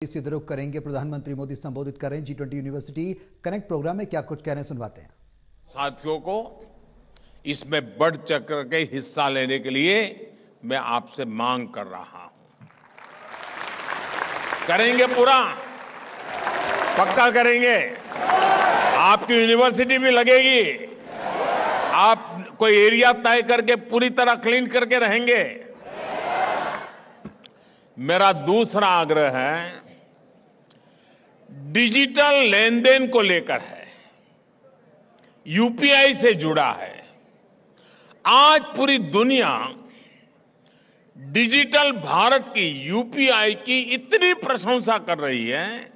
सीधे रुख करेंगे। प्रधानमंत्री मोदी संबोधित कर रहे हैं G20 यूनिवर्सिटी कनेक्ट प्रोग्राम में, क्या कुछ कह रहे हैं सुनवाते हैं। साथियों को इसमें बढ़ चढ़ के हिस्सा लेने के लिए मैं आपसे मांग कर रहा हूं। करेंगे पूरा, पक्का करेंगे। आपकी यूनिवर्सिटी भी लगेगी। आप कोई एरिया तय करके पूरी तरह क्लीन करके रहेंगे। मेरा दूसरा आग्रह है, डिजिटल लेन देन को लेकर है, यूपीआई से जुड़ा है। आज पूरी दुनिया डिजिटल भारत की, यूपीआई की इतनी प्रशंसा कर रही है,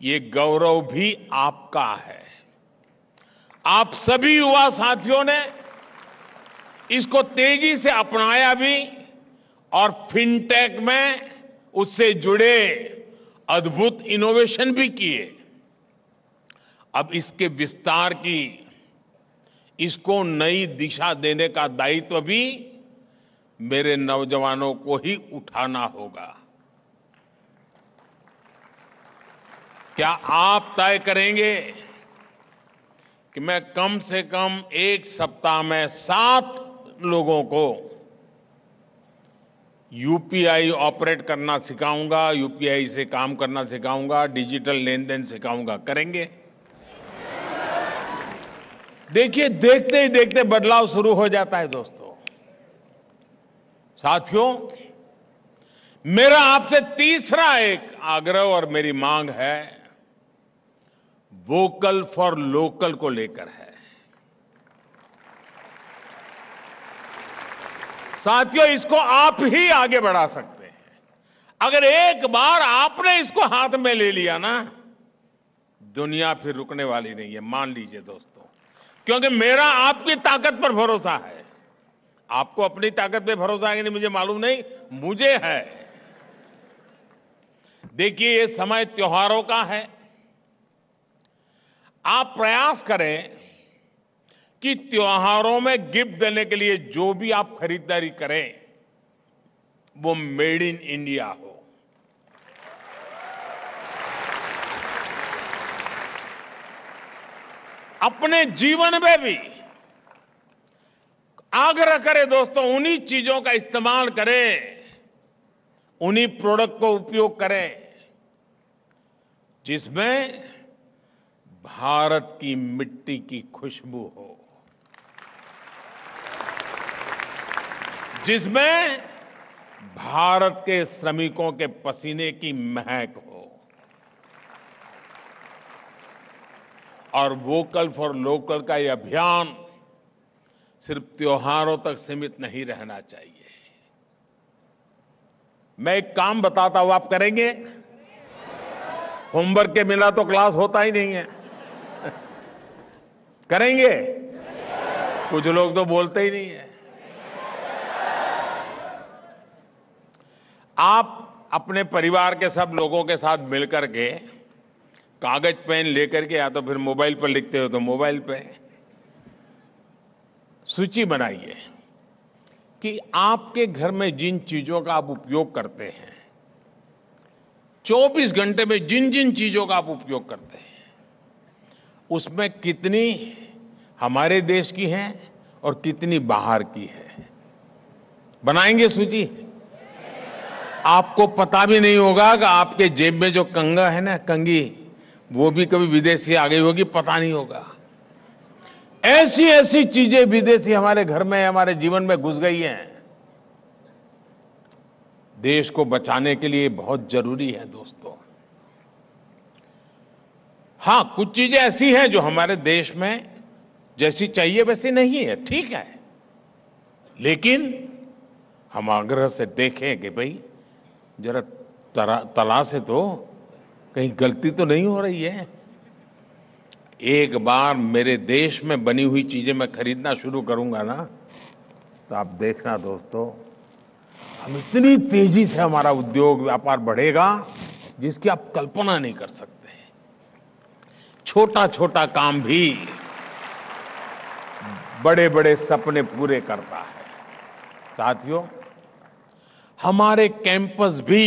ये गौरव भी आपका है। आप सभी युवा साथियों ने इसको तेजी से अपनाया भी और फिनटेक में उससे जुड़े अद्भुत इनोवेशन भी किए। अब इसके विस्तार की, इसको नई दिशा देने का दायित्व भी मेरे नौजवानों को ही उठाना होगा। क्या आप तय करेंगे कि मैं कम से कम एक सप्ताह में 7 लोगों को यूपीआई ऑपरेट करना सिखाऊंगा, यूपीआई से काम करना सिखाऊंगा, डिजिटल लेन देन सिखाऊंगा? करेंगे? देखिए, देखते ही देखते बदलाव शुरू हो जाता है दोस्तों। साथियों, मेरा आपसे तीसरा एक आग्रह और मेरी मांग है, वोकल फॉर लोकल को लेकर है। साथियों, इसको आप ही आगे बढ़ा सकते हैं। अगर एक बार आपने इसको हाथ में ले लिया ना, दुनिया फिर रुकने वाली नहीं है, मान लीजिए दोस्तों। क्योंकि मेरा आपकी ताकत पर भरोसा है। आपको अपनी ताकत पे भरोसा है कि नहीं मुझे मालूम नहीं, मुझे है। देखिए, ये समय त्योहारों का है। आप प्रयास करें कि त्योहारों में गिफ्ट देने के लिए जो भी आप खरीदारी करें, वो मेड इन इंडिया हो। अपने जीवन में भी आग्रह करें दोस्तों, उन्हीं चीजों का इस्तेमाल करें, उन्हीं प्रोडक्ट को उपयोग करें जिसमें भारत की मिट्टी की खुशबू हो, जिसमें भारत के श्रमिकों के पसीने की महक हो। और वोकल फॉर लोकल का यह अभियान सिर्फ त्योहारों तक सीमित नहीं रहना चाहिए। मैं एक काम बताता हूं, आप करेंगे? होमवर्क के बिना तो क्लास होता ही नहीं है। करेंगे? कुछ लोग तो बोलते ही नहीं है। आप अपने परिवार के सब लोगों के साथ मिलकर के कागज पेन लेकर के, या तो फिर मोबाइल पर लिखते हो तो मोबाइल पे सूची बनाइए कि आपके घर में जिन चीजों का आप उपयोग करते हैं, 24 घंटे में जिन जिन चीजों का आप उपयोग करते हैं, उसमें कितनी हमारे देश की हैं और कितनी बाहर की है। बनाएंगे सूची? आपको पता भी नहीं होगा कि आपके जेब में जो कंगा है ना, कंगी, वो भी कभी विदेश से आ गई होगी, पता नहीं होगा। ऐसी ऐसी चीजें विदेशी हमारे घर में, हमारे जीवन में घुस गई हैं। देश को बचाने के लिए बहुत जरूरी है दोस्तों। हां, कुछ चीजें ऐसी हैं जो हमारे देश में जैसी चाहिए वैसी नहीं है, ठीक है। लेकिन हम आग्रह से देखें कि भाई जरा तलाश है तो कहीं गलती तो नहीं हो रही है। एक बार मेरे देश में बनी हुई चीजें मैं खरीदना शुरू करूंगा ना, तो आप देखना दोस्तों, हम इतनी तेजी से हमारा उद्योग व्यापार बढ़ेगा जिसकी आप कल्पना नहीं कर सकते। छोटा छोटा काम भी बड़े बड़े सपने पूरे करता है। साथियों, हमारे कैंपस भी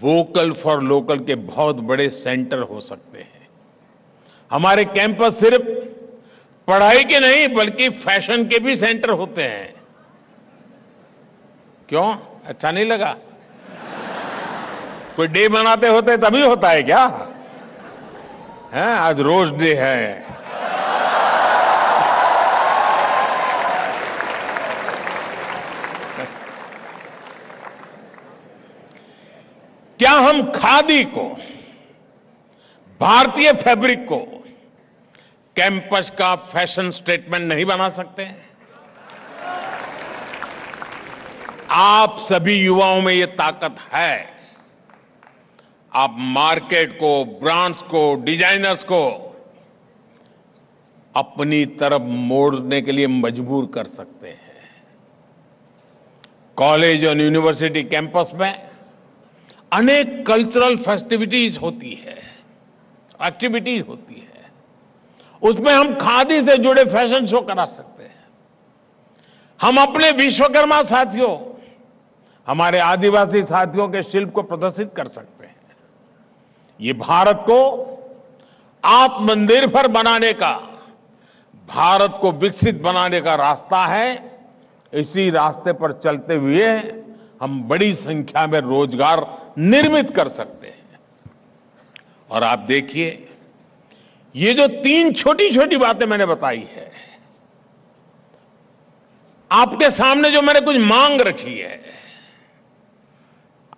वोकल फॉर लोकल के बहुत बड़े सेंटर हो सकते हैं। हमारे कैंपस सिर्फ पढ़ाई के नहीं बल्कि फैशन के भी सेंटर होते हैं। क्यों? अच्छा नहीं लगा? कोई डे मनाते होते तभी होता है क्या? है आज रोज डे है। क्या हम खादी को, भारतीय फैब्रिक को कैंपस का फैशन स्टेटमेंट नहीं बना सकते? आप सभी युवाओं में ये ताकत है। आप मार्केट को, ब्रांड्स को, डिजाइनर्स को अपनी तरफ मोड़ने के लिए मजबूर कर सकते हैं। कॉलेज और यूनिवर्सिटी कैंपस में अनेक कल्चरल फेस्टिविटीज होती है, एक्टिविटीज होती है। उसमें हम खादी से जुड़े फैशन शो करा सकते हैं। हम अपने विश्वकर्मा साथियों, हमारे आदिवासी साथियों के शिल्प को प्रदर्शित कर सकते हैं। ये भारत को आत्मनिर्भर बनाने का, भारत को विकसित बनाने का रास्ता है। इसी रास्ते पर चलते हुए हम बड़ी संख्या में रोजगार निर्मित कर सकते हैं। और आप देखिए, ये जो 3 छोटी छोटी बातें मैंने बताई है, आपके सामने जो मैंने कुछ मांग रखी है,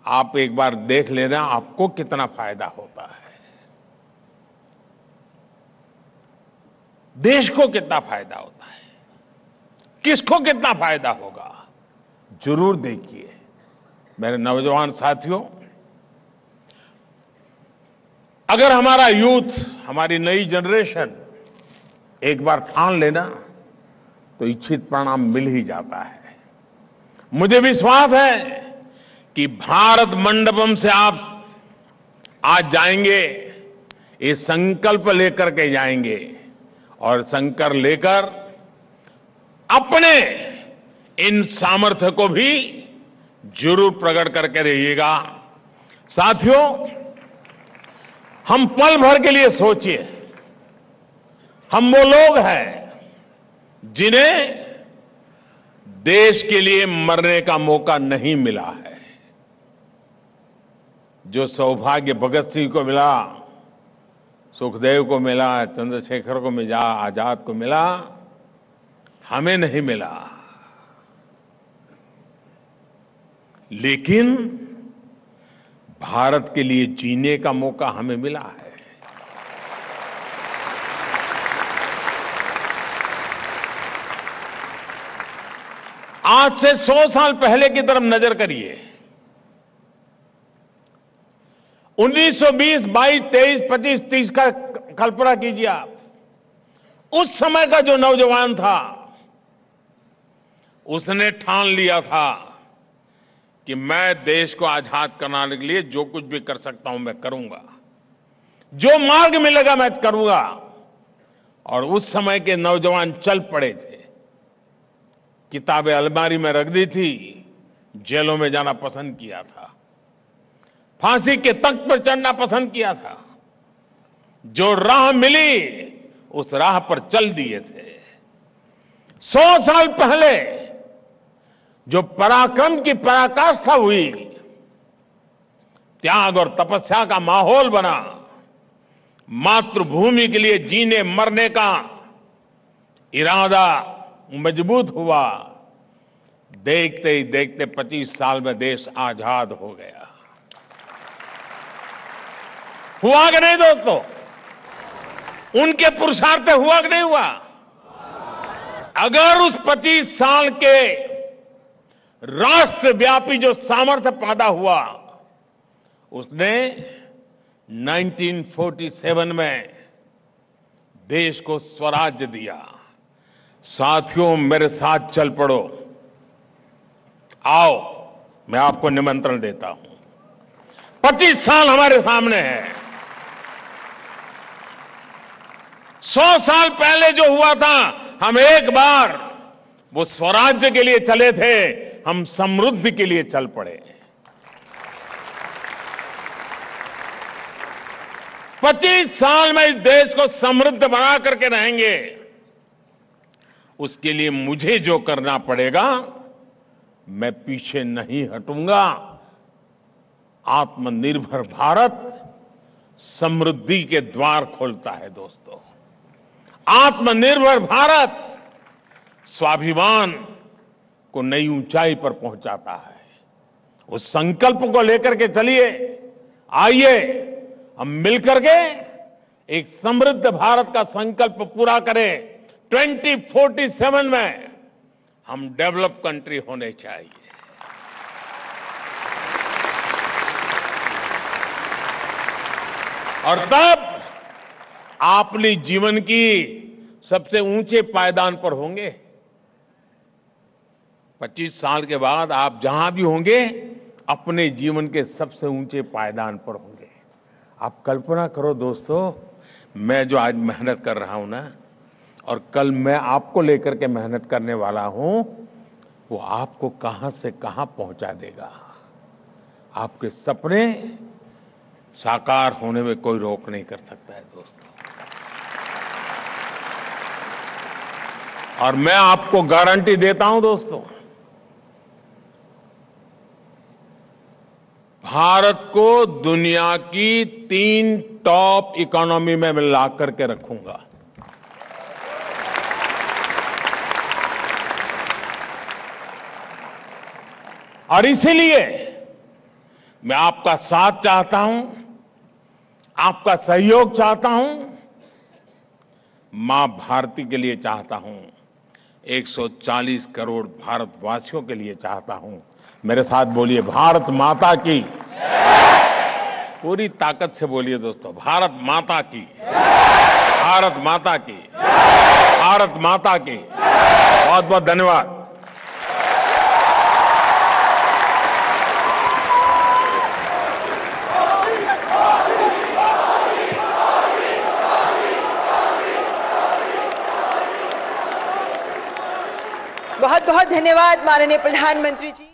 आप एक बार देख लेना आपको कितना फायदा होता है, देश को कितना फायदा होता है, किसको कितना फायदा होगा। जरूर देखिए मेरे नौजवान साथियों, अगर हमारा यूथ, हमारी नई जनरेशन एक बार ठान लेना तो इच्छित परिणाम मिल ही जाता है। मुझे विश्वास है कि भारत मंडपम से आप आज जाएंगे, ये संकल्प लेकर के जाएंगे और संकल्प लेकर अपने इन सामर्थ्य को भी जरूर प्रकट करके रहिएगा। साथियों, हम पल भर के लिए सोचिए, हम वो लोग हैं जिन्हें देश के लिए मरने का मौका नहीं मिला है। जो सौभाग्य भगत सिंह को मिला, सुखदेव को मिला, चंद्रशेखर को मिला, आजाद को मिला, हमें नहीं मिला। लेकिन भारत के लिए जीने का मौका हमें मिला है। आज से 100 साल पहले की तरफ नजर करिए। 1920, 22, 23, 25, 30 का कल्पना कीजिए आप। उस समय का जो नौजवान था, उसने ठान लिया था कि मैं देश को आजाद कराने के लिए जो कुछ भी कर सकता हूं मैं करूंगा, जो मार्ग मिलेगा मैं करूंगा। और उस समय के नौजवान चल पड़े थे, किताबें अलमारी में रख दी थी, जेलों में जाना पसंद किया था, फांसी के तख्त पर चढ़ना पसंद किया था। जो राह मिली उस राह पर चल दिए थे। 100 साल पहले जो पराक्रम की पराकाष्ठा हुई, त्याग और तपस्या का माहौल बना, मातृभूमि के लिए जीने मरने का इरादा मजबूत हुआ, देखते ही देखते 25 साल में देश आजाद हो गया। हुआ कि नहीं दोस्तों? उनके पुरुषार्थ से हुआ कि नहीं हुआ? अगर उस 25 साल के राष्ट्रव्यापी जो सामर्थ्य पैदा हुआ, उसने 1947 में देश को स्वराज्य दिया। साथियों, मेरे साथ चल पड़ो, आओ, मैं आपको निमंत्रण देता हूं। 25 साल हमारे सामने हैं। 100 साल पहले जो हुआ था, हम एक बार वो स्वराज्य के लिए चले थे, हम समृद्धि के लिए चल पड़े। 25 साल में इस देश को समृद्ध बना करके रहेंगे, उसके लिए मुझे जो करना पड़ेगा, मैं पीछे नहीं हटूंगा। आत्मनिर्भर भारत समृद्धि के द्वार खोलता है दोस्तों। आत्मनिर्भर भारत स्वाभिमान को नई ऊंचाई पर पहुंचाता है। उस संकल्प को लेकर के चलिए, आइए हम मिलकर के एक समृद्ध भारत का संकल्प पूरा करें। 2047 में हम डेवलप कंट्री होने चाहिए। और तब आप अपने जीवन की सबसे ऊंचे पायदान पर होंगे। 25 साल के बाद आप जहां भी होंगे, अपने जीवन के सबसे ऊंचे पायदान पर होंगे। आप कल्पना करो दोस्तों, मैं जो आज मेहनत कर रहा हूं ना, और कल मैं आपको लेकर के मेहनत करने वाला हूं, वो आपको कहां से कहां पहुंचा देगा। आपके सपने साकार होने में कोई रोक नहीं कर सकता है दोस्तों। और मैं आपको गारंटी देता हूं दोस्तों, भारत को दुनिया की 3 टॉप इकोनॉमी में मैं ला करके रखूंगा। और इसीलिए मैं आपका साथ चाहता हूं, आपका सहयोग चाहता हूं, मां भारती के लिए चाहता हूं, 140 करोड़ भारतवासियों के लिए चाहता हूं। मेरे साथ बोलिए, भारत माता की। पूरी ताकत से बोलिए दोस्तों, भारत माता की, भारत माता की, भारत माता की। बहुत बहुत धन्यवाद। बहुत बहुत धन्यवाद माननीय प्रधानमंत्री जी।